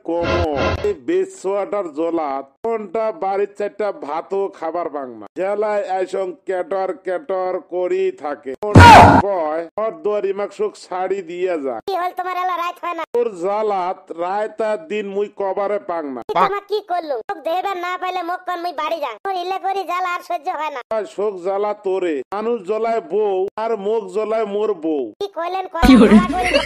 কমো এই বেসোয়াটার জলা কোনটা বাড়ির চারটা ভাতও খাবার বাংলা জেলায় আইসং কেটর কেটর করি থাকে কয় শাড়ি দিয়ে যা কি হল তোমার এলা রাত হয় না তোর জালাত রাত আর দিন মুই কবারে পাং না তোমা কি করলু মুখ দেহবে না পাইলে মুখ কোন মুই বাড়ি যাং তোর ইলে করি জ্বালা আর সহ্য হয় না শোক জ্বালা তোরে মানুষ জ্বলায় বউ আর মুখ জ্বলায় মোর বউ কি কইলেন কথা করি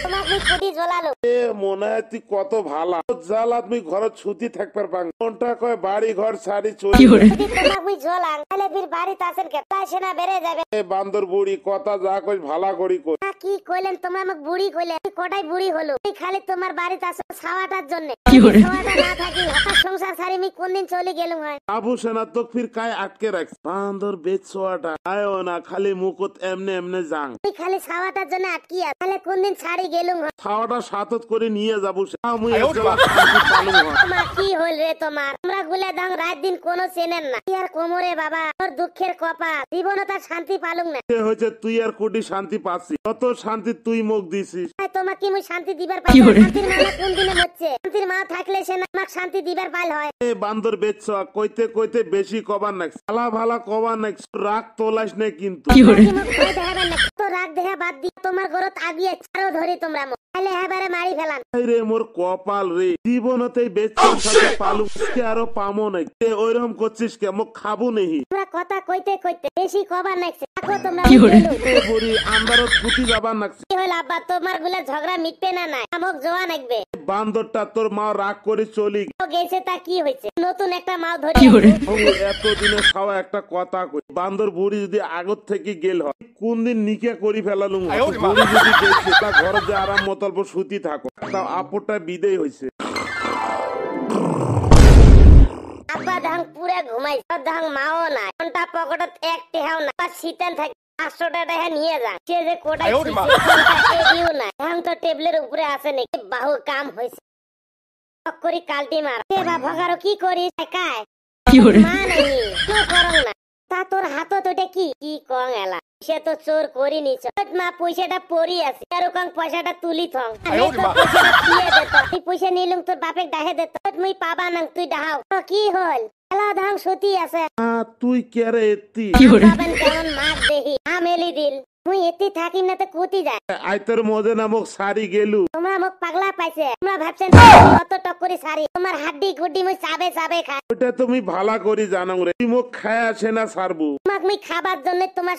তোমাক মুই কুটি জ্বলালো এ মনে হয় তুই কত ভালা জ্বালা তুমি ঘরে ছুটি থাকবার পাং কোনটা কয় বাড়ি ঘর ছাড়ি চলি যদি তোমাক মুই জ্বলাং তাহলে ফির বাড়িতে আসেন কে পয়সা না বেড়ে যাবে এ বান্দর বুড়ি কথা যা কই ভালা করি কই কি কইলেন তোমার আমাকে বুড়ি কইলে কোটাই বুড়ি হলো এই খালি তোমার বাড়িতে আসো ছাওয়াটার জন্য ছাওয়াটা না থাকি হঠাৎ সংসার ছাড়ি আমি কোনদিন চলে গেলুম হয় আবু সেনা তো ফির কাই আটকে রাখ বান্দর বেচোয়াটা আয়ো না খালি মুকুত এমনে এমনে যাং তুই খালি ছাওয়াটার জন্য আটকি আছ তাহলে কোনদিন ছাড়ি গেলুম হয় ছাওয়াটা সাতত করে নিয়ে যাবো আমি একলা শান্তি পালুম হয় তোমার কি হল রে তোমার তোমরা গুলে দাং রাত দিন কোনো চেনেন না কি আর কোমরে বাবা তোর দুঃখের কপাল জীবনে তার শান্তি পালুম না এ হয়েছে তুই আর কোটি শান্তি পাচ্ছি কত শান্তি তুই মুখ দিছিস তোমাকে মুই শান্তি দিবার পাই শান্তির মা কোন দিনে হচ্ছে শান্তির মা থাকলে সে আমাকে শান্তি দিবার পাল হয় এ বান্দর বেচোয়া কইতে কইতে বেশি কবার নাক ভালা ভালা কবার নাক রাগ তোলাস না কিন্তু তো রাগ দেহা বাদ দি তোমার ঘরত আগিয়ে ছাড়ো ধরি তোমরা তাহলে এবারে মারি ফেলান রে মোর কপাল রে জীবনতেই বেচোয়ার সাথে পালু কে আরো পামো নাই ওইরকম করছিস কে মুখ খাবো নেহি তোমরা কথা কইতে কইতে বেশি কবার নাকছে দেখো তোমরা বুড়ি আন্দারত ফুটি যাবার নাকছে কি হল আব্বা তোমার গুলা ঝগড়া মিটবে না নাই আমক জোয়া নাকবে বান্দরটা তোর মা রাগ করে চলি গেছে তা কি হয়েছে নতুন একটা মাল ধরে এতদিনে খাওয়া একটা কথা কই বান্দর বুড়ি যদি আগত থেকে গেল হয় কোন দিন নিকে করি ফেলালুম বুড়ি যদি গেছে তা ঘরে যে আরাম মতলব সুতি থাকো তা আপরটা বিদেয় হয়েছে আব্বা ধাং পুরা ঘুমাই ধাং মাও নাই কোনটা পকেটত এক টেহাও না শীতেন থাকে 500 টাকা নিয়ে যা সে যে কোটাই এদিও না ধাং তো টেবিলের উপরে আছে নাকি বাহু কাম হয়েছে করি কালটি মার এ বাভাগারো কি করিস কায় কি করে মা নাই তো করং না তা তোর হাতত ওটা কি কি কং এলা সে তো চোর করি নিছ মা পয়সাটা পরি আছে এরকম পয়সাটা তুলি থং তুই পয়সা নিলুম তোর বাপে ডাহে দে মুই পাবা না তুই ডাহাও কি হল এলা ধাং সতী আছে তুই কেরে এতি বাবান কেমন মার দেহি আমেলি দিল মুই এতি থাকি না তো কোতি যায় আইতর মজে নামক সারি গেলু তোমরা মোক পাগলা পাইছে তোমরা ভাবছেন কত টক্করি সারি তোমার হাড্ডি গুড্ডি মুই চাবে চাবে খাই ওটা তুমি ভালা করি জানো রে তুই মোক খায় আসে না সারবু তোমাক মুই খাবার জন্য তোমার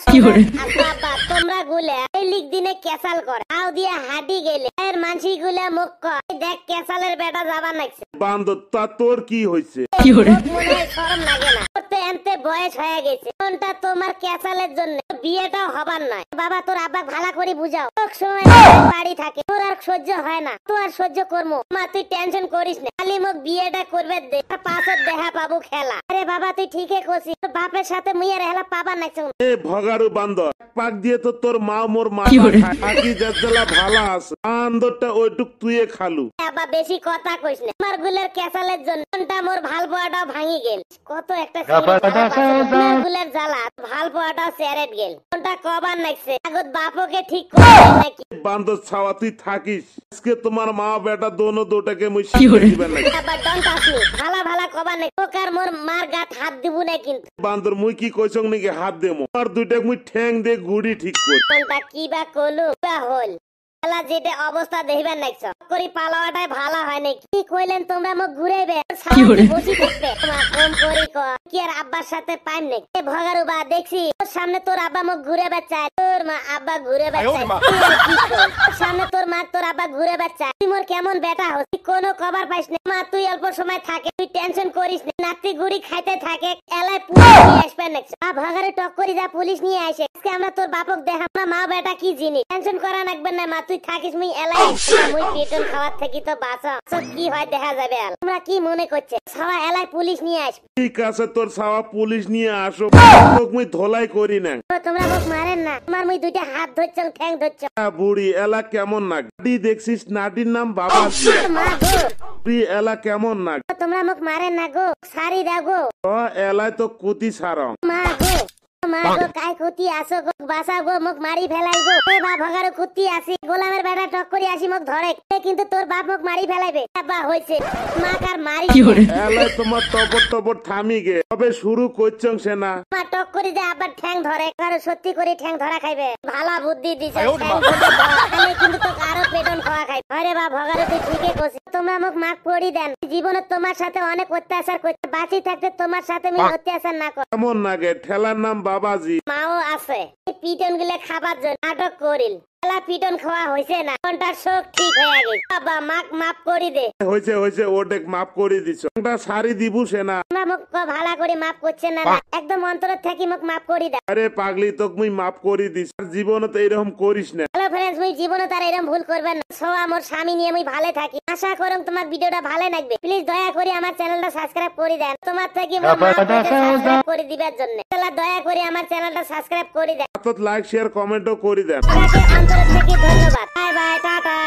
বাবা তোমরা গুলে এই লিক দিনে ক্যাসাল কর আও দিয়া হাড্ডি গেলে এর মানসি গুলা মুখ কয় দেখ ক্যাসালের বেটা যাবা নাকছে বান্দর তা তোর কি হইছে কি হরে মনে শরম লাগে না করতে এনতে বয়স হয়ে গেছে কোনটা তোমার ক্যাসালের জন্য বিয়েটা হবার নয় বাবা তোর আব্বা ভালো করে বুঝাও এক সময় বাড়ি থাকে তোর আর সহ্য হয় না তো আর সহ্য করমু মা তুই টেনশন করিস না খালি মোক বিয়েটা করবে দে পাছত দেখা পাবো খেলা আরে বাবা তুই ঠিকই কইছিস তোর বাপের সাথে মুই আর হেলা পাবা না এ ভগারু বান্দর পাক দিয়ে তো তোর মা মোর মা খাকি জজ্জলা ভালা আছে বান্দরটা ওইটুক তুইয়ে খালু বাবা বেশি কথা কইস না আমার গুলের ক্যাসালের জন্য কোনটা মোর ভাল পোয়াটা ভাঙি গেল কত একটা গুলের জ্বালা ভাল পোয়াটা সেরেট গেল কোনটা কবার নাকছে আগত বাপকে ঠিক করে নাকি বান্দর ছাওয়া তুই থাকিস আজকে তোমার মা বেটা দোনো দুটাকে মুই শিখিয়ে দিবেন নাকি বাবা ডন্ট আসনি ভালা ভালা কবার নাই তোকার মোর মার গাত হাত দিব না কিন্তু বান্দর মুই কি কইছং নাকি হাত দেমো আর দুইটা মুই ঠ্যাং দে গুড়ি ঠিক কর কোনটা কি বা কলু বা হল এলা যেটা অবস্থা দেখবেন নাকছ করি পালাওয়াটাই ভালো হয় নাকি কি কইলেন তোমরা মোক ঘুরাইবে সারা বসি থাকবে তোমার কম করি কি আর আব্বার সাথে পাইম নাকি এ ভগারু বা দেখছি তোর সামনে তোর আব্বা মোক ঘুরাইবে চায় তোর মা আব্বা ঘুরাইবে চায় সামনে তোর মা তোর আব্বা ঘুরাইবে চায় তুই মোর কেমন বেটা হস কোনো খবর পাইস না মা তুই অল্প সময় থাকে তুই টেনশন করিস না নাতি গুড়ি খাইতে থাকে এলাই পুলিশ নিয়ে আসবে নাকি ভগারে টক করি যা পুলিশ নিয়ে আসে আজকে আমরা তোর বাপক দেখা আমরা মা বেটা কি জিনিস টেনশন করা লাগবে না মা তুই থাকিস মুই এলাই মুই পেটন খাওয়ার থেকে তো বাঁচা কি হয় দেখা যাবে তোমরা কি মনে করছে সারা এলাই পুলিশ নিয়ে আসবে ঠিক আছে তোর সারা পুলিশ নিয়ে আসো তোক মুই ধলাই করি না তোমরা মোক মারেন না তোমার মুই দুইটা হাত ধরছং ঠ্যাং ধরছ বুড়ি এলা কেমন নাগি দেখছিস নাটির নাম বাবা মা গো তুই এলা কেমন নাগ তোমরা মোক মারেন না গো সারি দাও গো এলাই তো কুতি সারং মা গো মা গো কাই কুতি আসো গো বাসা গো মুখ মারি ফেলাইবো এ বা ভগারো কুতি আসি গোলামের বেটা টক করি আসি মুখ ধরে কিন্তু তোর বাপ মুখ মারি ফেলাইবে বা হইছে মা কার মারি এলে তোমার টপর টপর থামি গে তবে শুরু করছং সেনা মা টক করি যে আবার ঠ্যাং ধরে কারো সত্যি করে ঠ্যাং ধরা খাইবে ভালা বুদ্ধি দিছে ঠ্যাং ধরে আমি কিন্তু তো কারো পেটন খাওয়া খাই আরে বা ভগারো তুই ঠিকই কইছিস তোমরা মুখ মাক পড়ি দেন জীবনে তোমার সাথে অনেক অত্যাচার করতে বাঁচি থাকতে তোমার সাথে আমি অত্যাচার না কর কেমন নাগে ঠেলার নাম বাবাজি মাও আছে পিটন গুলো খাবার জন্য নাটক করিল খেলা পিটন খাওয়া হয়েছে না কোনটা শোক ঠিক হয়ে গেছে বাবা মাক মাপ করি দে হয়েছে হয়েছে ওটেক মাফ করে দিছ একটা শাড়ি দিবু সেনা তোমরা মুখ ভালো করে মাপ করছেন না একদম অন্তর থেকে মুখ মাপ করি দে আরে পাগলি তোক মুই মাফ করে দিস জীবনে তো এরকম করিস না হ্যালো ফ্রেন্ডস মুই জীবনে তার এরকম ভুল করবেন না সো আমার স্বামী নিয়ে মুই ভালো থাকি আশা করুম তোমার ভিডিওটা ভালো লাগবে প্লিজ দয়া করে আমার চ্যানেলটা সাবস্ক্রাইব করে দেন তোমার থেকে সাবস্ক্রাইব করে দিবার জন্য তাহলে দয়া করে আমার চ্যানেলটা সাবস্ক্রাইব করে দেন লাইক শেয়ার কমেন্টও করে দেন অন্তর থেকে ধন্যবাদ বাই বাই টাটা